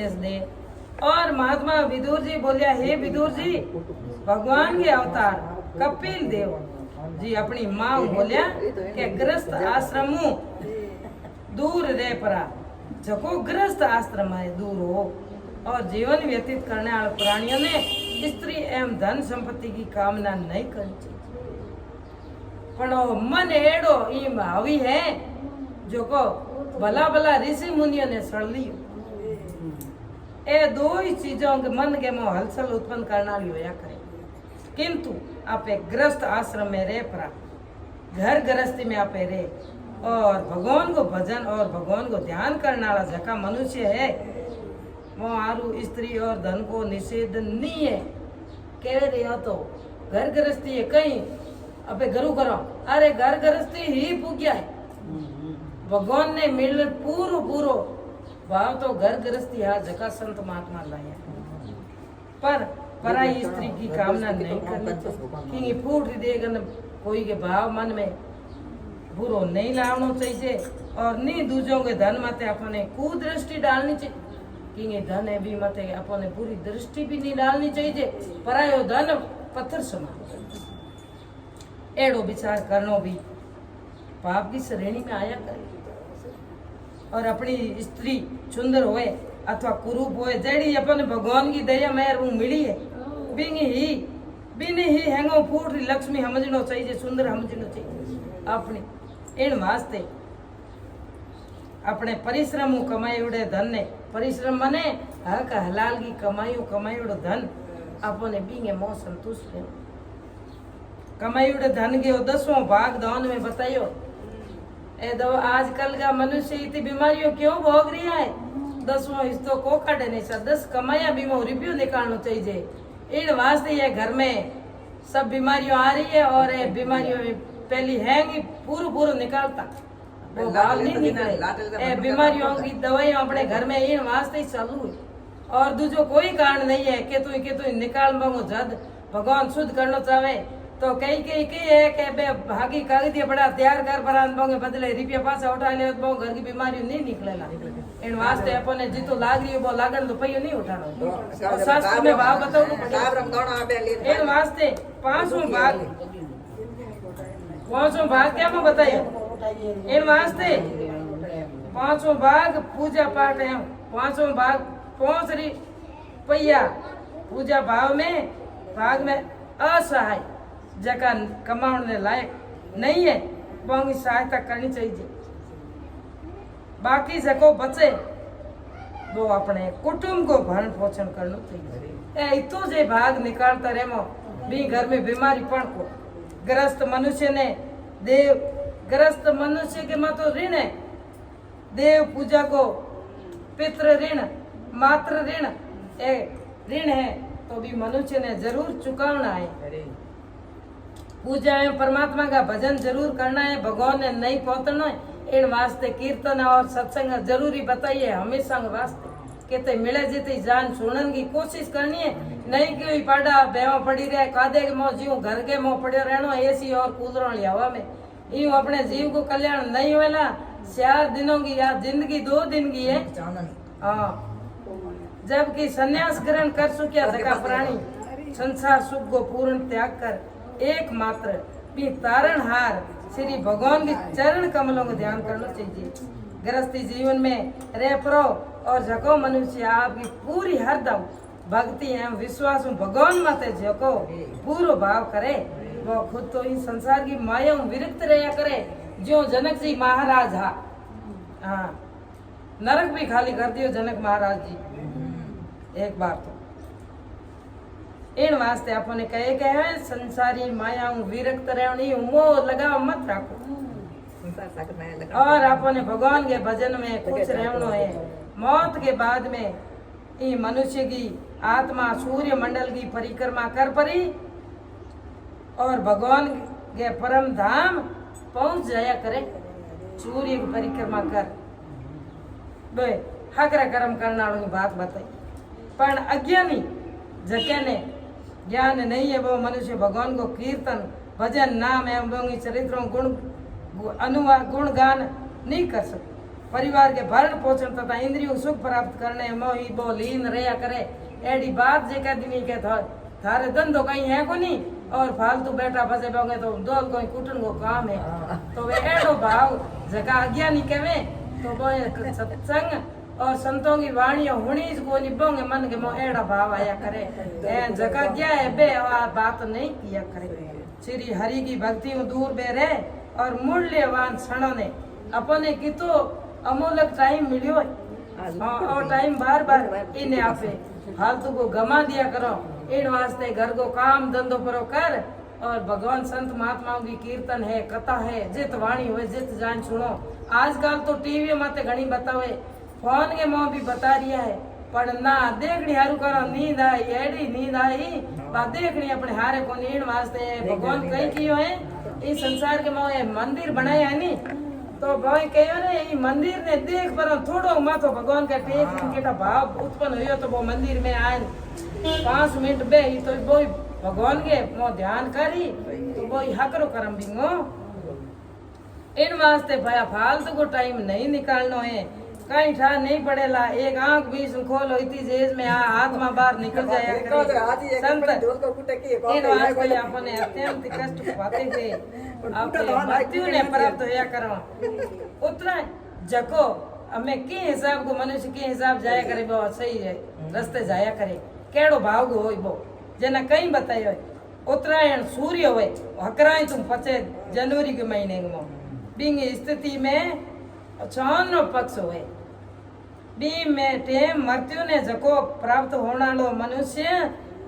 दे। और महात्मा विदुर जी बोलिया, हे विदुर जी, भगवान के अवतार कपिल देव जी अपनी माँ बोलिया के ग्रस्त आश्रम दूर रे परा, जको ग्रस्त आश्रम है दूर हो और जीवन व्यतीत करने वाले प्राणियों ने स्त्री एवं धन संपत्ति की कामना नहीं करनी चाहिए। पण मन एड़ो इम हावी है जो को भला भला ऋषि मुनियों ने सड़ लियो। ए दो ही चीजों के मन के में हलचल उत्पन्न करना होया करे। किंतु आप एक ग्रस्त आश्रम में रह परा, घर गृहस्थी में आप रहे और भगवान को भजन और भगवान को ध्यान करने वाला जका मनुष्य है वो आरु स्त्री और धन को निषेध नहीं है। कह रहे हो तो घर गृहस्थी है कहीं अबे गुरु करो, अरे घर गृहस्थी ही पूग्या है। भगवान ने मिल पूरो पूरो भाव तो घर गृहस्थी है जका संत महात्मा लाया, पर पराई स्त्री की कामना नहीं करनी कि फूट देगा कोई के भाव मन में बुरो नहीं लावनो चाहिए और नहीं दूजों के धन माते अपने कुदृष्टि डालनी चाहिए कि धन है भी मते अपने पूरी दृष्टि भी नहीं डालनी चाहिए। परायो धन पत्थर समान, एड़ो विचार करनो भी पाप की श्रेणी में आया करे। और अपनी स्त्री सुंदर होए अथवा कुरूप होए जेड़ी अपन भगवान की दया मेहर वो मिली है बिनी ही हैंगो फूट लक्ष्मी समझनो चाहिए, सुंदर समझनो चाहिए। अपनी इन वास्ते अपने परिश्रम कमाई उड़े धन ने परिश्रम मने हक हलाल की कमाई उड़ो धन अपने बींगे मोह संतुष्ट है। कमाई उड़े धन के 10वां भाग दान में बताइयो। ए दो आजकल का मनुष्य इतनी बीमारियों क्यों भोग रहा है? 10वां हिस्सों को काटे नहीं सा 10 कमाया बीमा रिव्यू निकालना चाहिए। इन वास्ते ये घर में सब बीमारियों आ रही है और बीमारियों में पहली हैंगी पूरा निकालता वो भाव नहीं निकले। बीमारियों की दवाइयां अपने घर में इन वास्ते ही चालू है और दूसरो कोई कारण नहीं है कि तू निकाल मांगो जद भगवान शुद्ध करना चाहे तो कई है कि बे भागी कागज बड़ा तैयार कर पर बदले रुपया पासा उठा ले तो घर की बीमारी नहीं निकलेला। इन वास्ते अपने जितो लाग रही वो लागण तो पहियो नहीं उठानो। शास्त्र में भाव बताओ इन वास्ते पांचों भाग क्या मैं बताइए। इन वास्ते पांचों भाग पूजा पाठ है, पांचों भाग पहुंच रही पैया पूजा भाव में भाग में असहाय जगह कमाने लायक नहीं है वो की सहायता करनी चाहिए। बाकी जको बचे वो अपने कुटुंब को भरण पोषण करना चाहिए। इतो जे भाग निकालता रहो भी घर में बीमारी पण को ग्रस्त मनुष्य ने ग्रस्त मनुष्य के मां तो ऋण है, देव पूजा को पितृ ऋण मातृ ऋण ऋण है तो भी मनुष्य ने जरूर चुकाना है। पूजा है परमात्मा का भजन जरूर करना है, भगवान ने नहीं पहुंचना है। इन वास्ते कीर्तन और सत्संग जरूरी बताइए हमेशा वास्ते कहते मिले जीते जान सुनने की कोशिश करनी है। नहीं कि पड़ा बेवा पड़ी रहे कादे के मोह जीव घर के मोह पड़े रहना एसी और कूलर वाली हवा में यूं अपने जीव को कल्याण नहीं होना। 4 दिनों की या जिंदगी 2 दिन की है। हाँ जबकि संन्यास ग्रहण कर चुकिया जगह प्राणी संसार सुख को पूर्ण त्याग कर एकमात्र भी तारणहार श्री भगवान के चरण कमलों को ध्यान करना चाहिए। गृहस्थी जीवन में रह परो और जको मनुष्य आपकी पूरी हरदम भक्ति एवं विश्वास भगवान माते जको पूरो भाव करे वो खुद तो इस संसार की माया विरक्त रहा करे जो जनक जी महाराज हाँ नरक भी खाली कर दियो जनक महाराज जी एक बार तो। इन वास्ते अपने कहे संसारी माया विरक्त रहनी मोह लगाव मत रखो और अपने भगवान के भजन में खुश रहना है। मौत के बाद में ये मनुष्य की आत्मा सूर्य मंडल की परिक्रमा कर परी और भगवान के परम धाम पहुंच जाया करे। सूर्य की परिक्रमा कर बे हकरा कर्म करना वालों की बात बताई पर अज्ञानी जके ने ज्ञान नहीं है वो मनुष्य भगवान को कीर्तन भजन नाम एवं चरित्रों गुण अनुवाद गुणगान नहीं कर सकते। परिवार के भरण पोषण तथा इंद्रियों सुख प्राप्त करने मोही बो लीन रहा करे। एडी बात जेका दिनी के थारे धंधो कहीं है को नहीं और फालतू बैठा फसे बोगे तो दो कोई कुटन को काम है। तो वे एडो भाव जगह अज्ञानी कहवे तो वो सत्संग और संतों की वाणी हुणी को निभोगे मन के मोह एड़ा भाव आया करे। जगह क्या है बे बात नहीं किया करे। श्री हरि की भक्ति दूर बे रहे और मूल्यवान क्षणों ने अपने की तो अमूलक टाइम मिलियो और टाइम बार बार इन्हें आपे फालतू को गमा दिया करो। इन वास्ते घर को काम धंधो करो कर और भगवान संत महात्माओं की कीर्तन है कथा है जित वाणी हुए जित जान सुनो। आजकल तो टीवी माते घनी बतावे फोन के मोह भी बता रिया है पर ना देखनी हारू करो नींद आई एडी नींद आई बा देखनी अपने हारे को नींद वास्ते भगवान कई कियो है इस संसार के मोह मंदिर बनाया है नी तो भाई कहो ने मंदिर ने देख पर थोड़ो माथो भगवान का टेक के भाव उत्पन्न हुई तो वो मंदिर में आए 5 मिनट बे तो वो भगवान के मो ध्यान करी तो वो हकरो कर्म बिंगो। इन वास्ते भया फालतू को टाइम नहीं निकालना है कहीं ठा नहीं पड़ेला। एक आंख बीच खोलो इतनी जेज में आत्मा बाहर निकल जाया करे। संत इन वास्ते अपने अत्यंत कष्ट पाते थे आपने मृत्यु ने प्राप्त होया करो उतना जको हमें के हिसाब को मनुष्य के हिसाब जाया करे वो सही है रास्ते जाया करे केड़ो भाव को होई वो जना कहीं बतायो उत्तरायण सूर्य होए हकराई तुम 25 जनवरी के महीने में बिंग स्थिति में छानो पक्ष हुए बी में टेम मृत्यु ने जको प्राप्त होना लो मनुष्य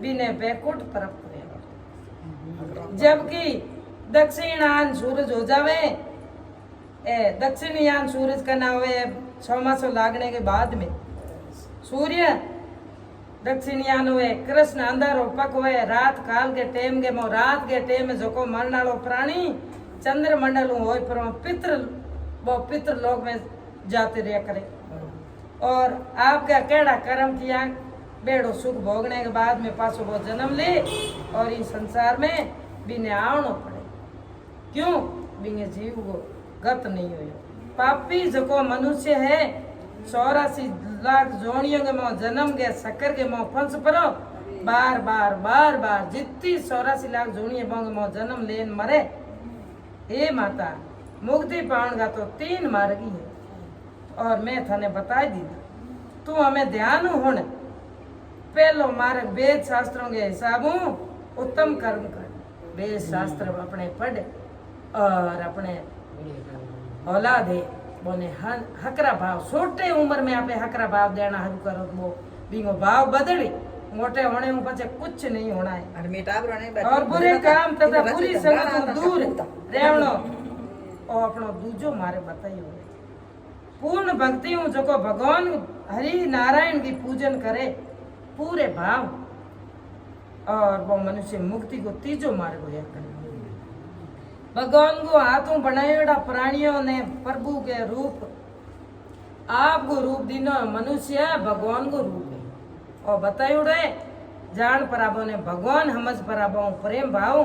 बी ने बैकुट प्राप्त हुए। जबकि दक्षिणायन सूरज हो जावे दक्षिणयान सूरज का नाम है 6 मासों लागने के बाद में सूर्य दक्षिणयान हुए कृष्ण अंधारो पक हुए रात काल के टेम के मो रात के टेम में जको मरनालो प्राणी चंद्र मंडल हो पितृ वो पितृ लोक में जाते रह करे और आपका केड़ा कर्म किया बेड़ो सुख भोगने के बाद में पासो वो जन्म ले और इस संसार में बिने आवनो पड़े क्यों बिने जीव को गत नहीं हो। पापी जको मनुष्य है 84 लाख जोनियों के मो जन्म के शक्कर के मो फंस परो बार बार जितनी 84 लाख जोनियों के मो जन्म लेन मरे। हे माता मुक्ति पावन का तो 3 मार्गी है और मैं थाने बता दी तू हमें ध्यान होने पहलो मार्ग वेद शास्त्रों के हिसाबों उत्तम कर्म कर वेद शास्त्र अपने पढ़ और अपने औलाद है बोने हकरा भाव छोटे उम्र में आपे हकरा भाव देना हरु करो वो बिंगो भाव बदली मोटे होने में पचे कुछ नहीं होना है और बुरे काम तथा बुरी संगत दूर रहनो और अपनो दूजो मारे बताइयो पूर्ण भक्ति हूँ जो को भगवान हरि नारायण की पूजन करे पूरे भाव और वो मनुष्य मुक्ति को तीजो मार्ग होया करे। भगवान को हाथों बनाएड़ा प्राणियों ने प्रभु के रूप आपको रूप दिनो मनुष्य भगवान को रूप है और बतायो रे जान पराबो ने भगवान हमज पराबो प्रेम भाव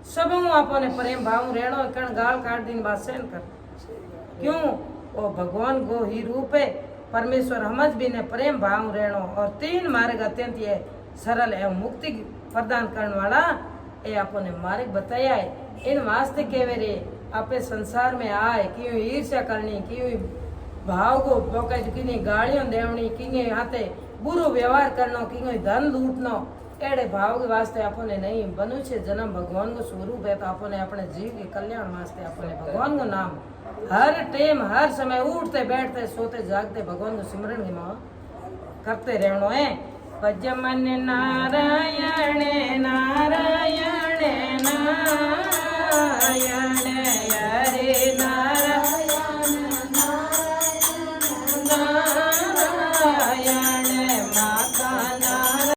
सब आपने प्रेम भाव रेणो कण गाल काट दिन बात सहन कर क्यों वो भगवान को ही रूप है परमेश्वर हमज भी ने प्रेम भाव रेणो और 3 मार्ग अत्यंत ये सरल एवं मुक्ति प्रदान करने वाला ये आपने मार्ग बताया है। इन वास्ते केवे रे आपे संसार में आए क्यों ईर्ष्या करनी क्यों भाव को बोके किनी गालियों देवनी किने हाथे बुरो व्यवहार करनो किने धन लूटनो एड़े भाव के वास्ते आपने नहीं मनुष्य जन्म भगवान को स्वरूप है तो आपने अपने जीव के कल्याण वास्ते अपने भगवान को नाम हर टाइम हर समय उठते बैठते सोते जागते भगवान को सिमरण के मां करते रहनो है। भजमन नारायण नारायण नारायण